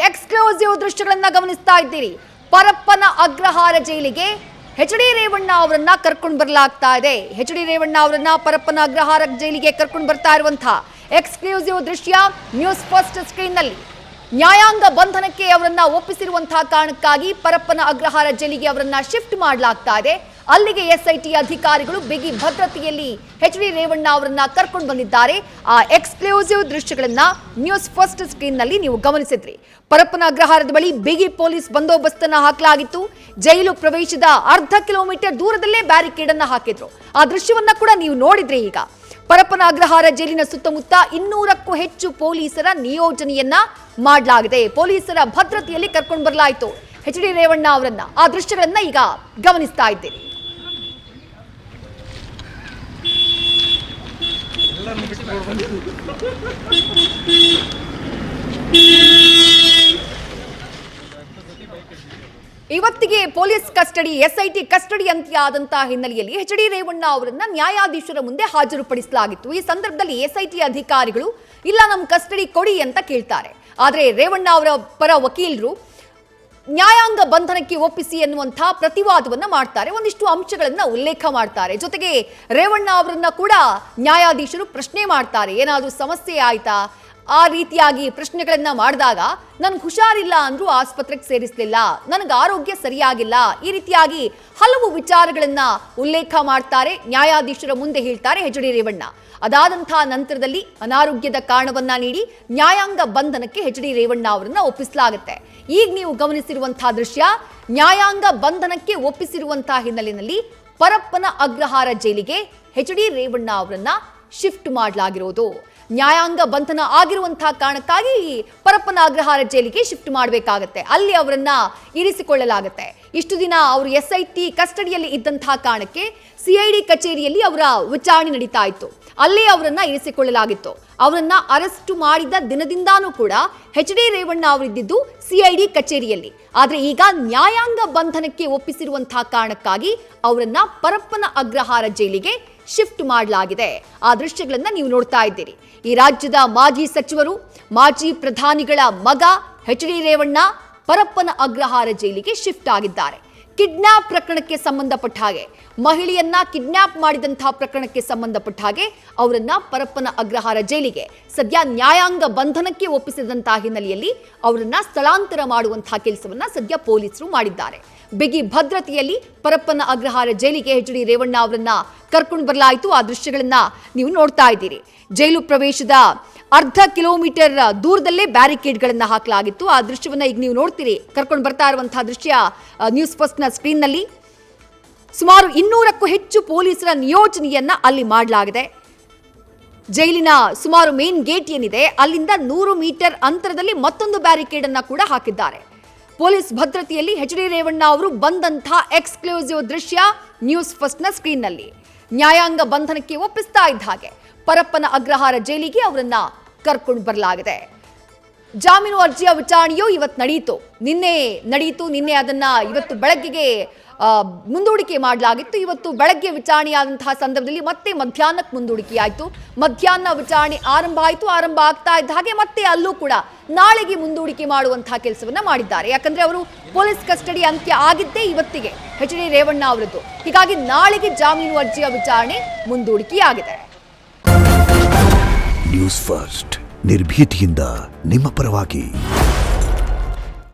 Exclusive ದೃಶ್ಯಗಳನ್ನ ಗಮನಿಸ್ತಾ ಇದ್ದೀರಿ. ಪರಪ್ಪನ ಅಗ್ರಹಾರ ಜೈಲಿಗೆ ಎಚ್ ಡಿ ರೇವಣ್ಣ ಅವರನ್ನ ಕರ್ಕೊಂಡು ಬರಲಾಗ್ತಾ ಇದೆ. ಎಚ್ ಡಿ ರೇವಣ್ಣ ಅವರನ್ನ ಪರಪ್ಪನ ಅಗ್ರಹಾರ ಜೈಲಿಗೆ ಕರ್ಕೊಂಡು ಬರ್ತಾ ಇರುವಂತಹ ಎಕ್ಸ್ಕ್ಲೂಸಿವ್ ದೃಶ್ಯ ನ್ಯೂಸ್ ಫಸ್ಟ್ ಸ್ಕ್ರೀನ್ ನಲ್ಲಿ. ನ್ಯಾಯಾಂಗ ಬಂಧನಕ್ಕೆ ಅವರನ್ನ ಒಪ್ಪಿಸಿರುವಂತಹ ಕಾರಣಕ್ಕಾಗಿ ಪರಪ್ಪನ ಅಗ್ರಹಾರ ಜೈಲಿಗೆ ಅವರನ್ನ ಶಿಫ್ಟ್ ಮಾಡಲಾಗ್ತಾ ಇದೆ. ಅಲ್ಲಿಗೆ ಎಸ್ಐಟಿ ಅಧಿಕಾರಿಗಳು ಬಿಗಿ ಭದ್ರತೆಯಲ್ಲಿ ಎಚ್ ಡಿ ರೇವಣ್ಣ ಅವರನ್ನ ಕರ್ಕೊಂಡು ಬಂದಿದ್ದಾರೆ. ಆ ಎಕ್ಸ್ಕ್ಲೂಸಿವ್ ದೃಶ್ಯಗಳನ್ನ ನ್ಯೂಸ್ ಫಸ್ಟ್ ಸ್ಕ್ರೀನ್ ನಲ್ಲಿ ನೀವು ಗಮನಿಸಿದ್ರಿ. ಪರಪ್ಪನ ಅಗ್ರಹಾರದ ಬಳಿ ಬಿಗಿ ಪೊಲೀಸ್ ಬಂದೋಬಸ್ತನ್ನ ಹಾಕಲಾಗಿತ್ತು. ಜೈಲು ಪ್ರವೇಶದ ಅರ್ಧ ಕಿಲೋಮೀಟರ್ ದೂರದಲ್ಲೇ ಬ್ಯಾರಿಕೇಡ್ ಅನ್ನ ಹಾಕಿದ್ರು. ಆ ದೃಶ್ಯವನ್ನ ಕೂಡ ನೀವು ನೋಡಿದ್ರಿ. ಈಗ ಪರಪ್ಪನ ಅಗ್ರಹಾರ ಜೈಲಿನ ಸುತ್ತಮುತ್ತ 200ಕ್ಕೂ ಹೆಚ್ಚು ಪೊಲೀಸರ ನಿಯೋಜನೆಯನ್ನ ಮಾಡಲಾಗಿದೆ. ಪೊಲೀಸರ ಭದ್ರತೆಯಲ್ಲಿ ಕರ್ಕೊಂಡು ಬರಲಾಯಿತು ಎಚ್ ಡಿ ರೇವಣ್ಣ ಅವರನ್ನ. ಆ ದೃಶ್ಯಗಳನ್ನ ಈಗ ಗಮನಿಸ್ತಾ ಇದ್ದೀರಿ. ಇವತ್ತಿಗೆ ಪೊಲೀಸ್ ಕಸ್ಟಡಿ ಎಸ್ಐಟಿ ಕಸ್ಟಡಿ ಅಂತ್ಯ ಆದಂತಹ ಹಿನ್ನೆಲೆಯಲ್ಲಿ ಎಚ್ ಡಿ ರೇವಣ್ಣ ಅವರನ್ನ ನ್ಯಾಯಾಧೀಶರ ಮುಂದೆ ಹಾಜರುಪಡಿಸಲಾಗಿತ್ತು. ಈ ಸಂದರ್ಭದಲ್ಲಿ ಎಸ್ಐಟಿ ಅಧಿಕಾರಿಗಳು ಇಲ್ಲ ನಮ್ಮ ಕಸ್ಟಡಿ ಕೊಡಿ ಅಂತ ಕೇಳ್ತಾರೆ. ಆದರೆ ರೇವಣ್ಣ ಅವರ ಪರ ವಕೀಲರು ನ್ಯಾಯಾಂಗ ಬಂಧನಕ್ಕೆ ಒಪ್ಪಿಸಿ ಎನ್ನುವಂತಹ ಪ್ರತಿವಾದವನ್ನ ಮಾಡ್ತಾರೆ. ಒಂದಿಷ್ಟು ಅಂಶಗಳನ್ನ ಉಲ್ಲೇಖ ಮಾಡ್ತಾರೆ. ಜೊತೆಗೆ ರೇವಣ್ಣ ಅವರನ್ನ ಕೂಡ ನ್ಯಾಯಾಧೀಶರು ಪ್ರಶ್ನೆ ಮಾಡ್ತಾರೆ. ಏನಾದರೂ ಸಮಸ್ಯೆ ಆಯ್ತಾ? ಆ ರೀತಿಯಾಗಿ ಪ್ರಶ್ನೆಗಳನ್ನ ಮಾಡಿದಾಗ ನನ್ಗೆ ಹುಷಾರಿಲ್ಲ ಅಂದ್ರೂ ಆಸ್ಪತ್ರೆಗೆ ಸೇರಿಸಲಿಲ್ಲ, ನನಗೆ ಆರೋಗ್ಯ ಸರಿಯಾಗಿಲ್ಲ, ಈ ರೀತಿಯಾಗಿ ಹಲವು ವಿಚಾರಗಳನ್ನ ಉಲ್ಲೇಖ ಮಾಡ್ತಾರೆ. ನ್ಯಾಯಾಧೀಶರ ಮುಂದೆ ಹೇಳ್ತಾರೆ ಎಚ್ ಡಿ ರೇವಣ್ಣ. ಅದಾದಂತಹ ನಂತರದಲ್ಲಿ ಅನಾರೋಗ್ಯದ ಕಾರಣವನ್ನ ನೀಡಿ ನ್ಯಾಯಾಂಗ ಬಂಧನಕ್ಕೆ ಎಚ್ ಡಿ ರೇವಣ್ಣ ಅವರನ್ನ ಒಪ್ಪಿಸಲಾಗುತ್ತೆ. ಈಗ ನೀವು ಗಮನಿಸಿರುವಂತಹ ದೃಶ್ಯ ನ್ಯಾಯಾಂಗ ಬಂಧನಕ್ಕೆ ಒಪ್ಪಿಸಿರುವಂತಹ ಹಿನ್ನೆಲೆಯಲ್ಲಿ ಪರಪ್ಪನ ಅಗ್ರಹಾರ ಜೈಲಿಗೆ ಎಚ್ ಡಿ ರೇವಣ್ಣ ಅವರನ್ನ ಶಿಫ್ಟ್ ಮಾಡಲಾಗಿರೋದು. ನ್ಯಾಯಾಂಗ ಬಂಧನ ಆಗಿರುವಂತಹ ಕಾರಣಕ್ಕಾಗಿ ಪರಪ್ಪನ ಅಗ್ರಹಾರ ಜೈಲಿಗೆ ಶಿಫ್ಟ್ ಮಾಡಬೇಕಾಗತ್ತೆ. ಅಲ್ಲಿ ಅವರನ್ನ ಇರಿಸಿಕೊಳ್ಳಲಾಗುತ್ತೆ. ಇಷ್ಟು ದಿನ ಅವರು ಎಸ್ಐಟಿ ಕಸ್ಟಡಿಯಲ್ಲಿ ಇದ್ದಂತಹ ಕಾರಣಕ್ಕೆ ಸಿಐಡಿ ಕಚೇರಿಯಲ್ಲಿ ಅವರ ವಿಚಾರಣೆ ನಡೀತಾ ಇತ್ತು. ಅಲ್ಲೇ ಅವರನ್ನ ಇರಿಸಿಕೊಳ್ಳಲಾಗಿತ್ತು. ಅವರನ್ನ ಅರೆಸ್ಟ್ ಮಾಡಿದ ದಿನದಿಂದಾನೂ ಕೂಡ ಎಚ್ ಡಿ ರೇವಣ್ಣ ಅವರಿದ್ದಿದ್ದು ಸಿಐಡಿ ಕಚೇರಿಯಲ್ಲಿ. ಆದ್ರೆ ಈಗ ನ್ಯಾಯಾಂಗ ಬಂಧನಕ್ಕೆ ಒಪ್ಪಿಸಿರುವಂತಹ ಕಾರಣಕ್ಕಾಗಿ ಅವರನ್ನ ಪರಪ್ಪನ ಅಗ್ರಹಾರ ಜೈಲಿಗೆ ಶಿಫ್ಟ್ ಮಾಡಲಾಗಿದೆ. ಆ ದೃಶ್ಯಗಳನ್ನ ನೀವು ನೋಡ್ತಾ ಇದ್ದೀರಿ. ಈ ರಾಜ್ಯದ ಮಾಜಿ ಸಚಿವರು, ಮಾಜಿ ಪ್ರಧಾನಿಗಳ ಮಗ ಎಚ್ ಡಿ ರೇವಣ್ಣ ಪರಪ್ಪನ ಅಗ್ರಹಾರ ಜೈಲಿಗೆ ಶಿಫ್ಟ್ ಆಗಿದ್ದಾರೆ. ಕಿಡ್ನಾಪ್ ಪ್ರಕರಣಕ್ಕೆ ಸಂಬಂಧಪಟ್ಟ ಹಾಗೆ, ಮಹಿಳೆಯನ್ನ ಕಿಡ್ನಾಪ್ ಮಾಡಿದಂತಹ ಪ್ರಕರಣಕ್ಕೆ ಸಂಬಂಧಪಟ್ಟ ಹಾಗೆ ಅವರನ್ನ ಪರಪ್ಪನ ಅಗ್ರಹಾರ ಜೈಲಿಗೆ ಸದ್ಯ ನ್ಯಾಯಾಂಗ ಬಂಧನಕ್ಕೆ ಒಪ್ಪಿಸಿದಂತಹ ಹಿನ್ನೆಲೆಯಲ್ಲಿ ಅವರನ್ನ ಸ್ಥಳಾಂತರ ಮಾಡುವಂತಹ ಕೆಲಸವನ್ನ ಸದ್ಯ ಪೊಲೀಸರು ಮಾಡಿದ್ದಾರೆ. ಬಿಗಿ ಭದ್ರತೆಯಲ್ಲಿ ಪರಪ್ಪನ ಅಗ್ರಹಾರ ಜೈಲಿಗೆ ಎಚ್ ಡಿ ರೇವಣ್ಣ ಅವರನ್ನ ಕರ್ಕೊಂಡು ಬರಲಾಯಿತು. ಆ ದೃಶ್ಯಗಳನ್ನ ನೀವು ನೋಡ್ತಾ ಇದ್ದೀರಿ. ಜೈಲು ಪ್ರವೇಶದ ಅರ್ಧ ಕಿಲೋಮೀಟರ್ ದೂರದಲ್ಲೇ ಬ್ಯಾರಿಕೇಡ್ಗಳನ್ನ ಹಾಕಲಾಗಿತ್ತು. ಆ ದೃಶ್ಯವನ್ನ ಈಗ ನೀವು ನೋಡ್ತೀರಿ. ಕರ್ಕೊಂಡು ಬರ್ತಾ ಇರುವಂತಹ ದೃಶ್ಯ ನ್ಯೂಸ್ ಫಸ್ಟ್ ನ ಸ್ಕ್ರೀನ್ ನಲ್ಲಿ. ಸುಮಾರು 200ಕ್ಕೂ ಹೆಚ್ಚು ಪೊಲೀಸರ ನಿಯೋಜನೆಯನ್ನ ಅಲ್ಲಿ ಮಾಡಲಾಗಿದೆ. ಜೈಲಿನ ಸುಮಾರು ಮೇನ್ ಗೇಟ್ ಏನಿದೆ ಅಲ್ಲಿಂದ 100 ಮೀಟರ್ ಅಂತರದಲ್ಲಿ ಮತ್ತೊಂದು ಬ್ಯಾರಿಕೇಡ್ ಅನ್ನ ಕೂಡ ಹಾಕಿದ್ದಾರೆ. ಪೊಲೀಸ್ ಭದ್ರತೆಯಲ್ಲಿ ಎಚ್ ಡಿ ರೇವಣ್ಣ ಅವರು ಬಂದಂತಹ ಎಕ್ಸ್ಕ್ಲೂಸಿವ್ ದೃಶ್ಯ ನ್ಯೂಸ್ ಫಸ್ಟ್ ನ ಸ್ಕ್ರೀನ್ ನಲ್ಲಿ. ನ್ಯಾಯಾಂಗ ಬಂಧನಕ್ಕೆ ಒಪ್ಪಿಸ್ತಾ ಇದ್ದ ಹಾಗೆ ಪರಪ್ಪನ ಅಗ್ರಹಾರ ಜೈಲಿಗೆ ಅವರನ್ನ ಕರ್ಕೊಂಡು ಬರಲಾಗಿದೆ. ಜಾಮೀನು ಅರ್ಜಿಯ ವಿಚಾರಣೆಯು ಇವತ್ತು ನಡೆಯಿತು. ನಿನ್ನೆ ಅದನ್ನ ಇವತ್ತು ಬೆಳಗ್ಗೆಗೆ ಮುಂದೂಡಿಕೆ ಮಾಡಲಾಗಿತ್ತು. ಇವತ್ತು ಬೆಳಗ್ಗೆ ವಿಚಾರಣೆಯಾದಂತಹ ಸಂದರ್ಭದಲ್ಲಿ ಮತ್ತೆ ಮಧ್ಯಾಹ್ನಕ್ಕೆ ಮುಂದೂಡಿಕೆಯಾಯಿತು. ಮಧ್ಯಾಹ್ನ ವಿಚಾರಣೆ ಆರಂಭ ಆಗ್ತಾ ಇದ್ದ ಹಾಗೆ ಮತ್ತೆ ಅಲ್ಲೂ ಕೂಡ ನಾಳೆಗೆ ಮುಂದೂಡಿಕೆ ಮಾಡುವಂತಹ ಕೆಲಸವನ್ನ ಮಾಡಿದ್ದಾರೆ. ಯಾಕಂದ್ರೆ ಅವರು ಪೊಲೀಸ್ ಕಸ್ಟಡಿ ಅಂತ್ಯ ಆಗಿದ್ದೇ ಇವತ್ತಿಗೆ ಎಚ್ ಡಿ ರೇವಣ್ಣ ಅವರದ್ದು. ಹೀಗಾಗಿ ನಾಳೆಗೆ ಜಾಮೀನು ಅರ್ಜಿಯ ವಿಚಾರಣೆ ಮುಂದೂಡಿಕೆಯಾಗಿದೆ. ನ್ಯೂಸ್ ಫಸ್ಟ್ ನಿರ್ಭೀತಿಯಿಂದ ನಿಮ್ಮ ಪರವಾಗಿ.